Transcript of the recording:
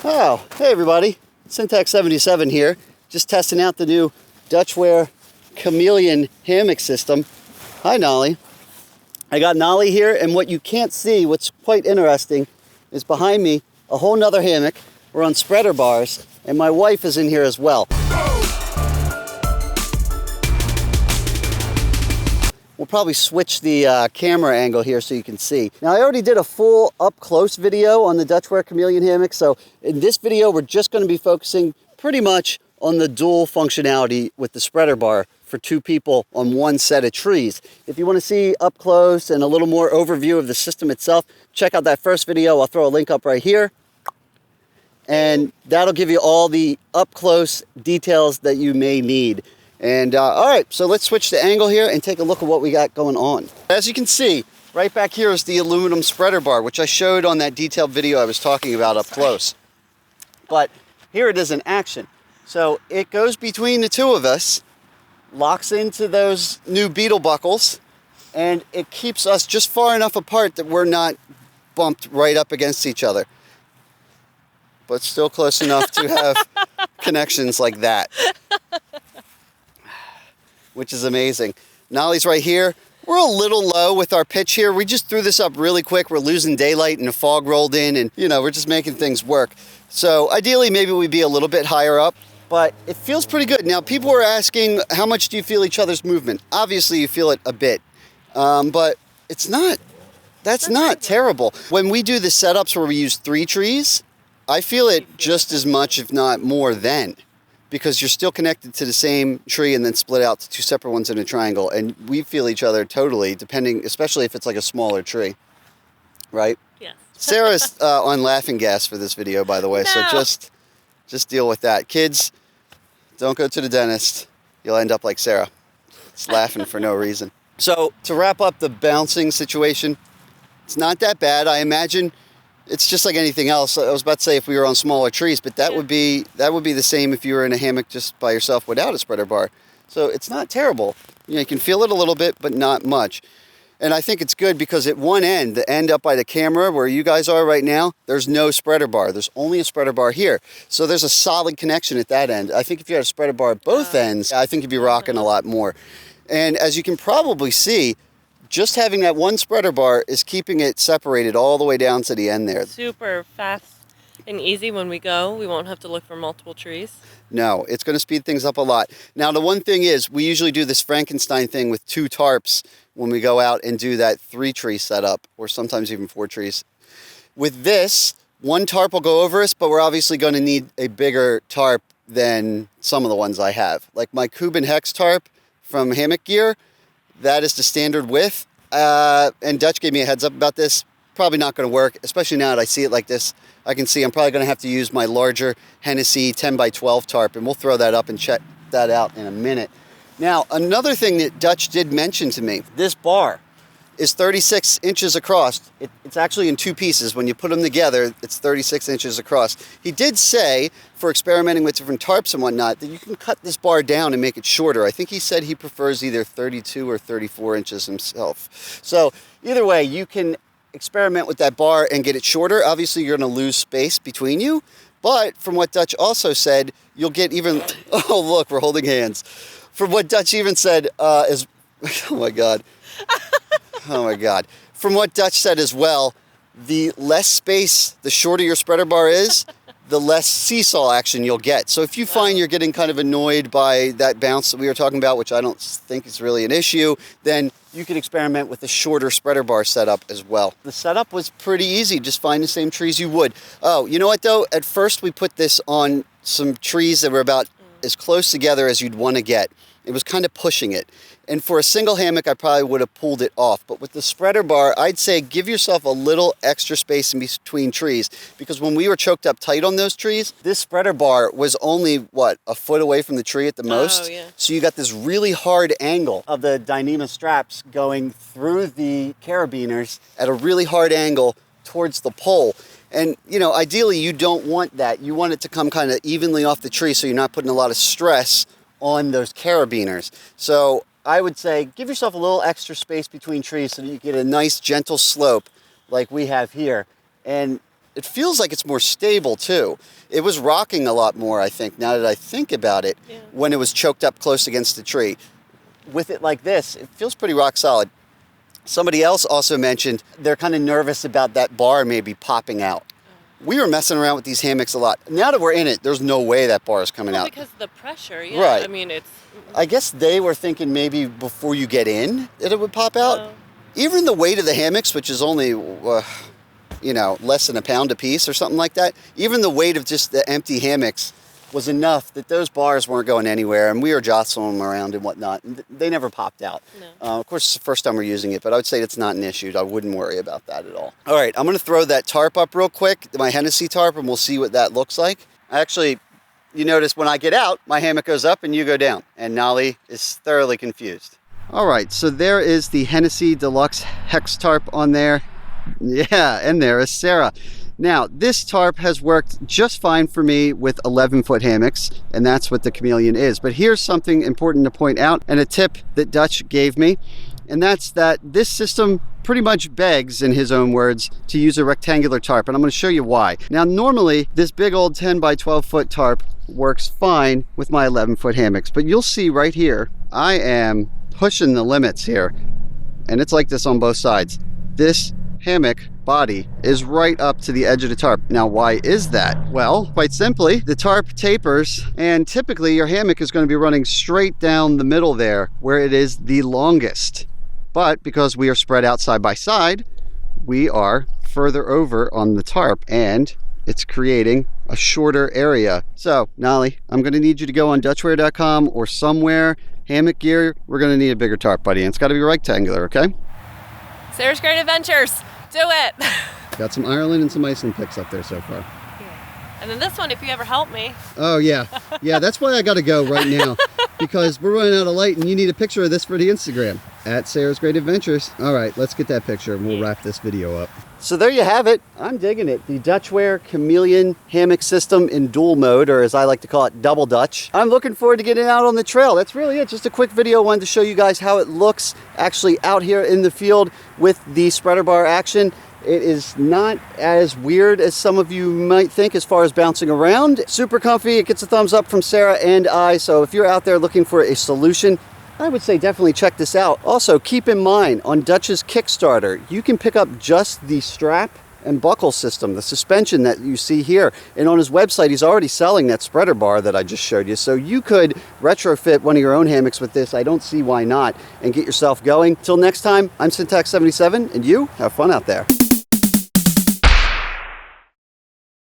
Oh, hey everybody, Syntax77 here, just testing out the new Dutchware Chameleon Hammock system. Hi Nolly. I got Nolly here, and what you can't see, what's quite interesting, is behind me a whole nother hammock. We're on spreader bars, and my wife is in here as well. We'll probably switch the camera angle here so you can see. Now I already did a full up-close video on the Dutchware Chameleon Hammock, so in this video we're just going to be focusing pretty much on the dual functionality with the spreader bar for two people on one set of trees. If you want to see up close and a little more overview of the system itself, check out that first video. I'll throw a link up right here. And that'll give you all the up-close details that you may need. And all right, so let's switch the angle here and take a look at what we got going on. As you can see, right back here is the aluminum spreader bar, which I showed on that detailed video I was talking about up close. But here it is in action. So it goes between the two of us, locks into those new Beetle Buckles, and it keeps us just far enough apart that we're not bumped right up against each other. But still close enough to have connections like that. Which is amazing. Nolly's right here. We're a little low with our pitch here. We just threw this up really quick. We're losing daylight and the fog rolled in, and we're just making things work. So ideally, maybe we'd be a little bit higher up, but it feels pretty good. Now, people were asking, how much do you feel each other's movement? Obviously, you feel it a bit, but it's not, that's not terrible. When we do the setups where we use 3 trees, I feel it just as much, if not more then. Because you're still connected to the same tree and then split out to 2 separate ones in a triangle. And we feel each other totally, depending, especially if it's like a smaller tree, right? Yes. Sarah's on laughing gas for this video, by the way, no. so just deal with that. Kids, don't go to the dentist. You'll end up like Sarah. It's laughing for no reason. So to wrap up the bouncing situation, it's not that bad. I imagine it's just like anything else. I was about to say if we were on smaller trees, but that would be the same if you were in a hammock just by yourself without a spreader bar. So it's not terrible. You can feel it a little bit, but not much. And I think it's good because at one end, the end up by the camera where you guys are right now, there's no spreader bar. There's only a spreader bar here. So there's a solid connection at that end. I think if you had a spreader bar at both ends, I think you'd be rocking a lot more. And as you can probably see, just having that one spreader bar is keeping it separated all the way down to the end there. Super fast and easy when we go. We won't have to look for multiple trees. No, it's going to speed things up a lot. Now, the one thing is, we usually do this Frankenstein thing with 2 tarps when we go out and do that 3-tree setup, or sometimes even 4 trees. With this, 1 tarp will go over us, but we're obviously going to need a bigger tarp than some of the ones I have. Like my Cuban Hex tarp from Hammock Gear, that is the standard width, and Dutch gave me a heads up about this. Probably not going to work, especially now that I see it like this. I can see I'm probably going to have to use my larger Hennessy 10x12 tarp, and we'll throw that up and check that out in a minute. Now, another thing that Dutch did mention to me, this bar is 36 inches across. It's actually in 2 pieces. When you put them together, it's 36 inches across. He did say, for experimenting with different tarps and whatnot, that you can cut this bar down and make it shorter. I think he said he prefers either 32 or 34 inches himself. So either way, you can experiment with that bar and get it shorter. Obviously, you're going to lose space between you. But from what Dutch also said, you'll get even... Oh, look, we're holding hands. From what Dutch even said is... Oh, my God. Oh my God. From what Dutch said as well, the less space, the shorter your spreader bar is, the less seesaw action you'll get. So if you find you're getting kind of annoyed by that bounce that we were talking about, which I don't think is really an issue, then you could experiment with a shorter spreader bar setup as well. The setup was pretty easy. Just find the same trees you would. Oh, you know what though? At first we put this on some trees that were about as close together as you'd want to get. It was kind of pushing it. And for a single hammock, I probably would have pulled it off. But with the spreader bar, I'd say give yourself a little extra space in between trees. Because when we were choked up tight on those trees, this spreader bar was only, what, a foot away from the tree at the most? Oh, yeah. So you got this really hard angle of the Dyneema straps going through the carabiners at a really hard angle towards the pole. And, ideally, you don't want that. You want it to come kind of evenly off the tree so you're not putting a lot of stress on those carabiners. So I would say give yourself a little extra space between trees so that you get a nice gentle slope like we have here. And It feels like it's more stable too. It was rocking a lot more, I think, now that I think about it, when it was choked up close against the tree. With it like this, it feels pretty rock solid. Somebody else also mentioned they're kind of nervous about that bar maybe popping out. We were messing around with these hammocks a lot. Now that we're in it, there's no way that bar is coming out. Because of the pressure, yeah. Right. I mean, it's... I guess they were thinking maybe before you get in that it would pop out. Even the weight of the hammocks, which is only, less than a pound a piece or something like that, even the weight of just the empty hammocks was enough that those bars weren't going anywhere, and we were jostling them around and whatnot. And they never popped out. No. Of course, it's the first time we're using it, but I would say it's not an issue. I wouldn't worry about that at all. All right, I'm going to throw that tarp up real quick, my Hennessy tarp, and we'll see what that looks like. Actually, you notice when I get out, my hammock goes up and you go down, and Nolly is thoroughly confused. All right, so there is the Hennessy Deluxe Hex tarp on there. Yeah, and there is Sara. Now, this tarp has worked just fine for me with 11-foot hammocks, and that's what the Chameleon is. But here's something important to point out, and a tip that Dutch gave me, and that's that this system pretty much begs, in his own words, to use a rectangular tarp, and I'm going to show you why. Now, normally, this big old 10 by 12-foot tarp works fine with my 11-foot hammocks, but you'll see right here, I am pushing the limits here, and it's like this on both sides. This hammock body is right up to the edge of the tarp. Now, why is that? Well, quite simply, the tarp tapers, and typically your hammock is going to be running straight down the middle there where it is the longest. But because we are spread out side by side, we are further over on the tarp, and it's creating a shorter area. So, Nolly, I'm going to need you to go on Dutchware.com or somewhere, hammock gear, we're going to need a bigger tarp, buddy, and it's got to be rectangular, okay? Sara's Great Adventures. Do it. Got some Ireland and some Iceland picks up there so far. Yeah. And then this one, if you ever help me. Oh, yeah. Yeah, that's why I got to go right now, because we're running out of light and you need a picture of this for the Instagram, at Sara's Great Adventures. All right, let's get that picture and we'll wrap this video up. So there you have it. I'm digging it. The Dutchware Chameleon hammock system in dual mode, or as I like to call it, double Dutch. I'm looking forward to getting out on the trail. That's really it. Just a quick video. I wanted to show you guys how it looks actually out here in the field with the spreader bar action. It is not as weird as some of you might think as far as bouncing around. Super comfy. It gets a thumbs up from Sara and I. So if you're out there looking for a solution, I would say definitely check this out. Also, keep in mind, on Dutch's Kickstarter, you can pick up just the strap and buckle system, the suspension that you see here. And on his website, he's already selling that spreader bar that I just showed you. So you could retrofit one of your own hammocks with this. I don't see why not, and get yourself going. Till next time, I'm Syntax77, and you have fun out there.